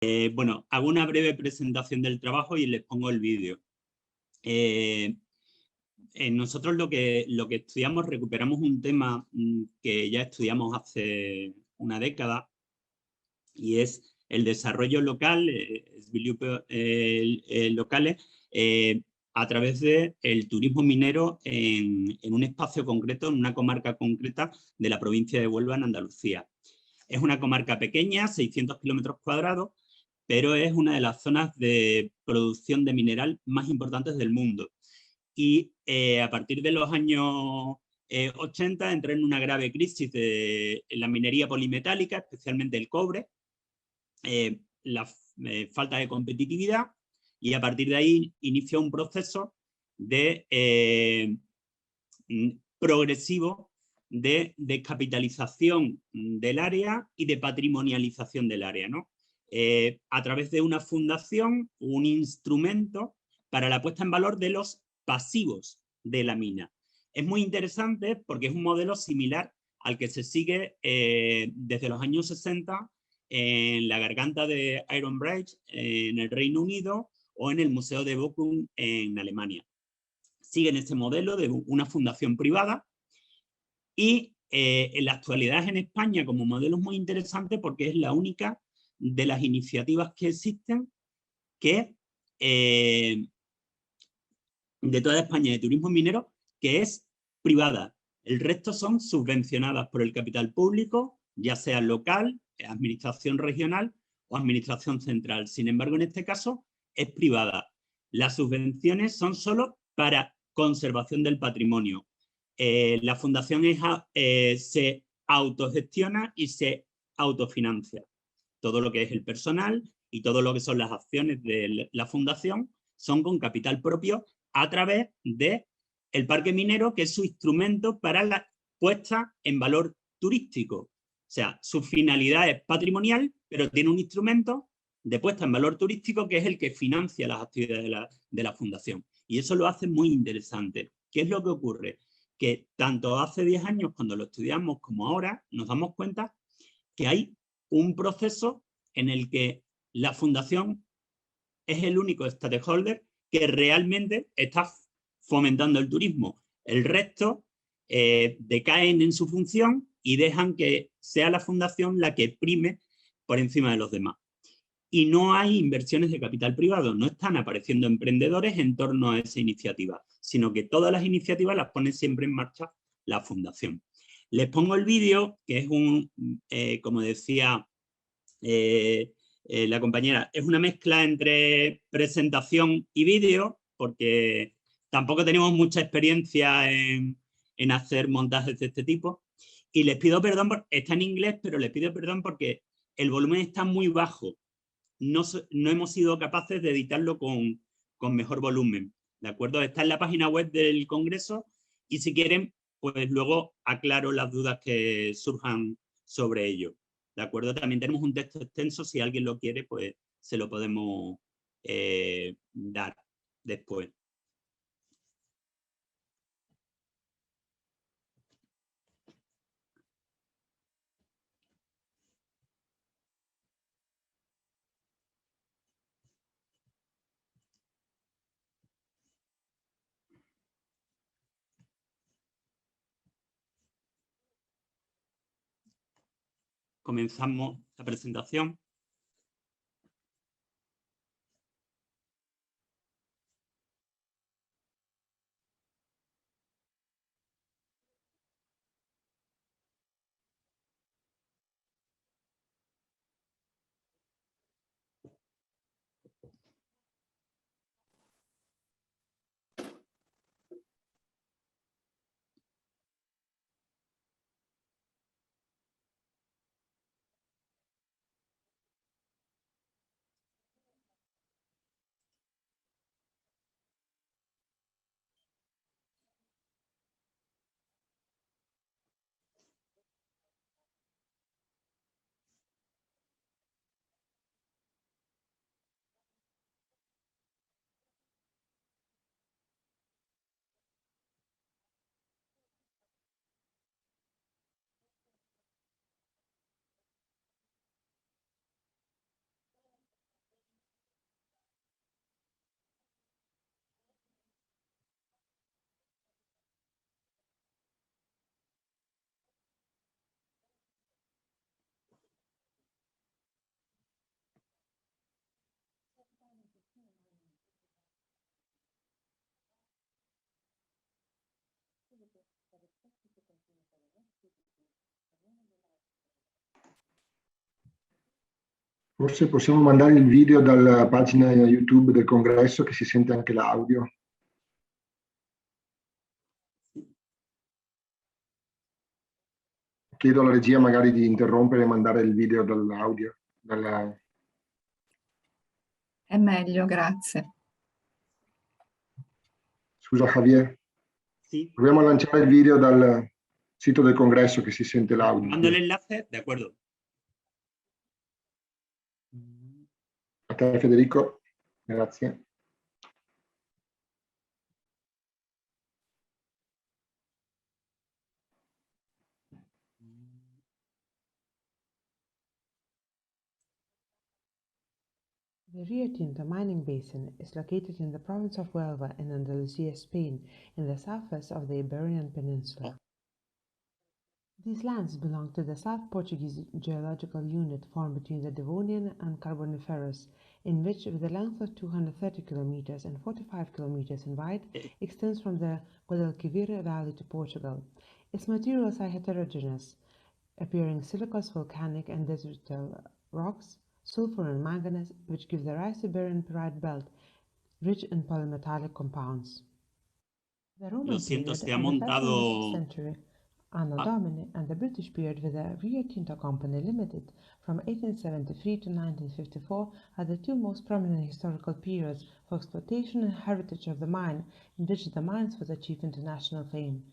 Bueno, hago una breve presentación del trabajo y les pongo el vídeo. Nosotros lo que estudiamos, recuperamos un tema que ya estudiamos hace una década y es el desarrollo local, locales, a través del turismo minero en un espacio concreto, en una comarca concreta de la provincia de Huelva, en Andalucía. Es una comarca pequeña, 600 kilómetros cuadrados, pero es una de las zonas de producción de mineral más importantes del mundo. Y a partir de los años 80 entró en una grave crisis de la minería polimetálica, especialmente el cobre, la falta de competitividad, y a partir de ahí inició un proceso de progresivo de descapitalización del área y de patrimonialización del área, ¿no? A través de una fundación, un instrumento para la puesta en valor de los pasivos de la mina. Es muy interesante porque es un modelo similar al que se sigue desde los años 60 en la garganta de Iron Bridge en el Reino Unido o en el Museo de Bochum en Alemania. Siguen este modelo de una fundación privada y en la actualidad en España como modelo es muy interesante porque es la única de las iniciativas que existen que de toda España de turismo minero que es privada. El resto son subvencionadas por el capital público, ya sea local, administración regional o administración central. Sin embargo, en este caso es privada. Las subvenciones son solo para conservación del patrimonio. La fundación se autogestiona y se autofinancia. Todo lo que es el personal y todo lo que son las acciones de la fundación son con capital propio a través del parque minero, que es su instrumento para la puesta en valor turístico. O sea, su finalidad es patrimonial, pero tiene un instrumento de puesta en valor turístico que es el que financia las actividades de la fundación. Y eso lo hace muy interesante. ¿Qué es lo que ocurre? Que tanto hace 10 años cuando lo estudiamos como ahora nos damos cuenta que hay un proceso en el que la fundación es el único stakeholder que realmente está fomentando el turismo. El resto decaen en su función y dejan que sea la fundación la que prime por encima de los demás. Y no hay inversiones de capital privado, no están apareciendo emprendedores en torno a esa iniciativa, sino que todas las iniciativas las pone siempre en marcha la fundación. Les pongo el vídeo, que es como decía la compañera, es una mezcla entre presentación y vídeo, porque tampoco tenemos mucha experiencia en hacer montajes de este tipo. Y les pido perdón, está en inglés, pero les pido perdón porque el volumen está muy bajo. No hemos sido capaces de editarlo con mejor volumen. ¿De acuerdo? Está en la página web del Congreso y si quieren, pues luego aclaro las dudas que surjan sobre ello. ¿De acuerdo? También tenemos un texto extenso, si alguien lo quiere, pues se lo podemos dar después. Comenzamos la presentación. Forse possiamo mandare il video dalla pagina YouTube del congresso, che si sente anche l'audio. Chiedo alla regia magari di interrompere e mandare il video dall'audio. È meglio, grazie. Scusa Javier. Sì. Proviamo a lanciare il video dal sito del congresso, che si sente l'audio. Mando el enlace, de acuerdo. A te Federico, grazie. The Rio Tinto mining basin is located in the province of Huelva in Andalusia, Spain, in the southwest of the Iberian Peninsula. These lands belong to the South Portuguese geological unit formed between the Devonian and Carboniferous, in which, with a length of 230 kilometers and 45 kilometers in wide, extends from the Guadalquivir Valley to Portugal. Its materials are heterogeneous, appearing silicous, volcanic, and desertal rocks, sulfur and manganese, which give the rise to Iberian Pirite Belt, rich in polymetallic compounds. The Roman period se ha and the montado... 5th century, Anno Domini, and the British period with the Rio Tinto Company Limited from 1873 to 1954 are the two most prominent historical periods for exploitation and heritage of the mine, in which the mines was achieved international fame.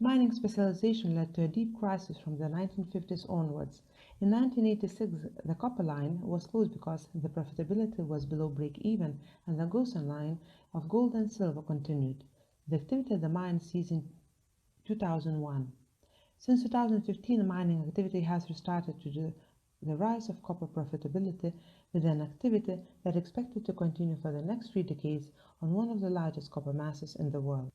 Mining specialization led to a deep crisis from the 1950s onwards. In 1986, the copper line was closed because the profitability was below break-even, and the Gosen line of gold and silver continued. The activity at the mine ceased in 2001. Since 2015, mining activity has restarted to the rise of copper profitability, with an activity that is expected to continue for the next 3 decades on one of the largest copper masses in the world.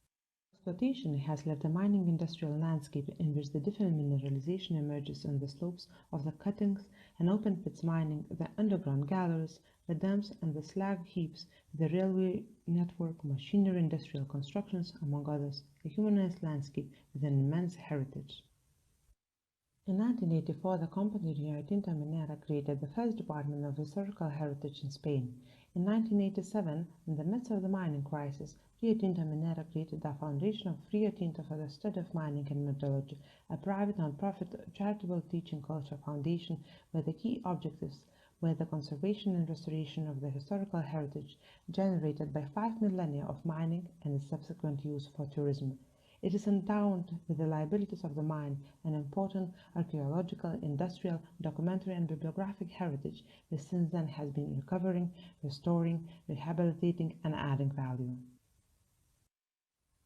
Exploitation has left a mining industrial landscape in which the different mineralization emerges on the slopes of the cuttings and open pits mining, the underground galleries, the dumps and the slag heaps, the railway network, machinery, industrial constructions, among others, a humanized landscape with an immense heritage. In 1984, the company Rio Tinto Minera created the first Department of Historical Heritage in Spain. In 1987, in the midst of the mining crisis, Rio Tinto Minera created the foundation of Rio Tinto for the Study of Mining and Metallurgy, a private non-profit charitable teaching culture foundation where the key objectives were the conservation and restoration of the historical heritage generated by 5 millennia of mining and its subsequent use for tourism. It is endowed with the liabilities of the mine, an important archaeological, industrial, documentary and bibliographic heritage which since then has been recovering, restoring, rehabilitating and adding value.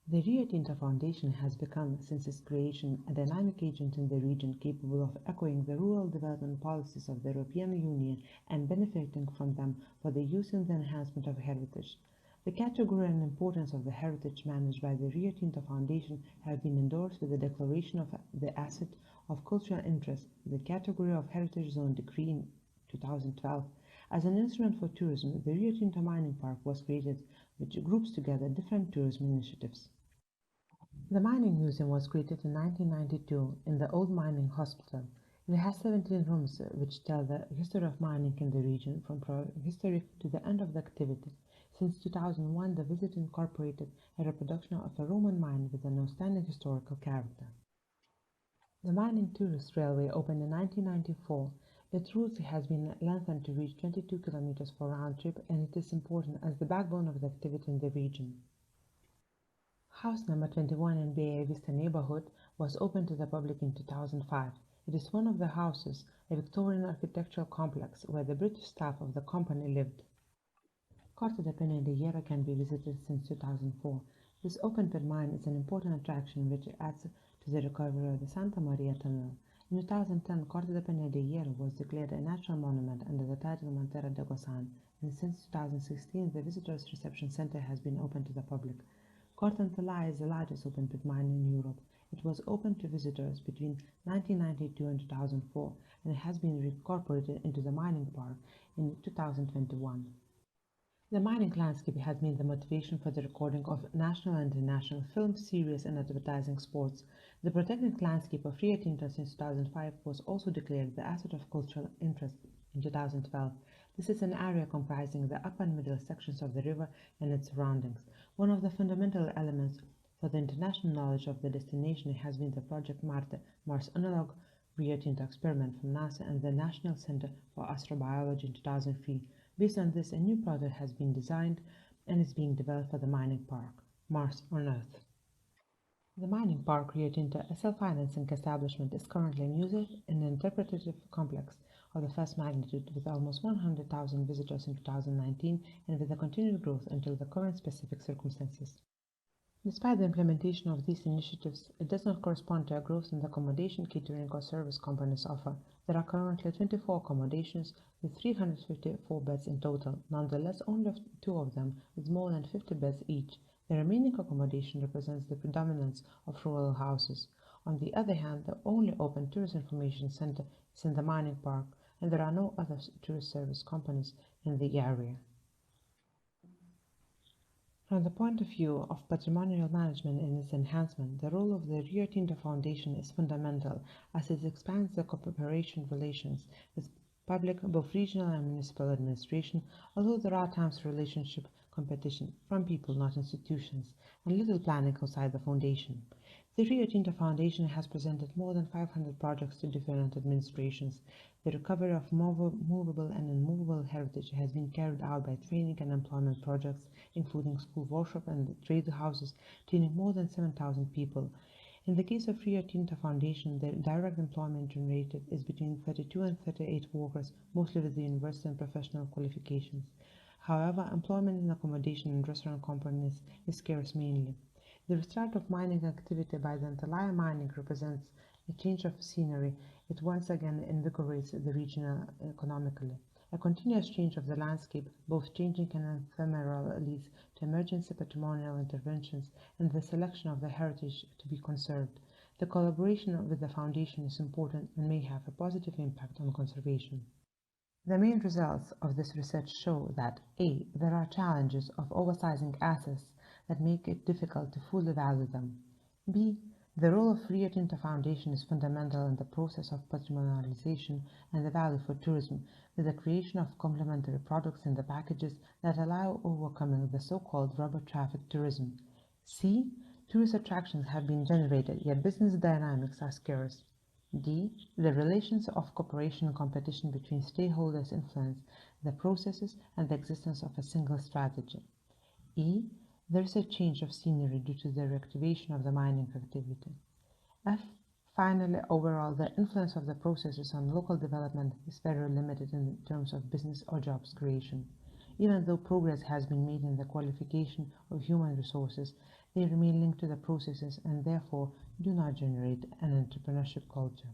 The Rio Tinto Foundation has become, since its creation, a dynamic agent in the region capable of echoing the rural development policies of the European Union and benefiting from them for the use and the enhancement of heritage. The category and importance of the heritage managed by the Rio Tinto Foundation have been endorsed with the Declaration of the Asset of Cultural Interest, the Category of Heritage Zone Decree in 2012. As an instrument for tourism, the Rio Tinto Mining Park was created, which groups together different tourism initiatives. The Mining Museum was created in 1992 in the old mining hospital. It has 17 rooms which tell the history of mining in the region from history to the end of the activity. Since 2001, the visit incorporated a reproduction of a Roman mine with an outstanding historical character. The Mining Tourist Railway opened in 1994. Its route has been lengthened to reach 22 kilometers for round trip, and it is important as the backbone of the activity in the region. House number 21 in Bella Vista neighborhood was opened to the public in 2005. It is one of the houses, a Victorian architectural complex where the British staff of the company lived. Corte de Pena de Hierro can be visited since 2004. This open-pit mine is an important attraction which adds to the recovery of the Santa Maria Tunnel. In 2010, Corte de Pena de Hierro was declared a natural monument under the title Montera de Gozan, and since 2016, the Visitors Reception Center has been open to the public. Corte Antella is the largest open-pit mine in Europe. It was open to visitors between 1992 and 2004, and it has been reincorporated into the mining park in 2021. The mining landscape has been the motivation for the recording of national and international film, series, and advertising spots. The protected landscape of Rio Tinto since 2005 was also declared the asset of cultural interest in 2012. This is an area comprising the upper and middle sections of the river and its surroundings. One of the fundamental elements for the international knowledge of the destination has been the Project Marte, Mars Analog Rio Tinto experiment from NASA and the National Center for Astrobiology in 2003. Based on this, a new project has been designed and is being developed for the mining park, Mars on Earth. The mining park Rio Tinto, a self-financing establishment, is currently in use in an interpretive complex of the first magnitude with almost 100,000 visitors in 2019 and with a continued growth until the current specific circumstances. Despite the implementation of these initiatives, it does not correspond to a growth in the accommodation, catering or service companies offer. There are currently 24 accommodations with 354 beds in total. Nonetheless, only 2 of them with more than 50 beds each. The remaining accommodation represents the predominance of rural houses. On the other hand, the only open tourist information center is in the mining park, and there are no other tourist service companies in the area. From the point of view of patrimonial management and its enhancement, the role of the Rio Tinto Foundation is fundamental as it expands the cooperation relations with public, both regional and municipal administration, although there are times relationship competition from people, not institutions, and little planning outside the foundation. The Rio Tinto Foundation has presented more than 500 projects to different administrations. The recovery of movable and immovable heritage has been carried out by training and employment projects, including school workshop and trade houses, training more than 7,000 people. In the case of Rio Tinto Foundation, the direct employment generated is between 32 and 38 workers, mostly with the university and professional qualifications. However, employment in accommodation and restaurant companies is scarce mainly. The restart of mining activity by the Andalusia mining represents a change of scenery. It once again invigorates the region economically. A continuous change of the landscape, both changing and ephemeral, leads to emergency patrimonial interventions and the selection of the heritage to be conserved. The collaboration with the foundation is important and may have a positive impact on conservation. The main results of this research show that A. There are challenges of oversizing assets that make it difficult to fully value them. B. The role of Rio Tinto Foundation is fundamental in the process of patrimonialization and the value for tourism, with the creation of complementary products in the packages that allow overcoming the so-called rubber traffic tourism. C. Tourist attractions have been generated, yet business dynamics are scarce. D. The relations of cooperation and competition between stakeholders influence the processes and the existence of a single strategy. E. There is a change of scenery due to the reactivation of the mining activity. F. Finally, overall, the influence of the processes on local development is very limited in terms of business or jobs creation. Even though progress has been made in the qualification of human resources, they remain linked to the processes and therefore do not generate an entrepreneurship culture.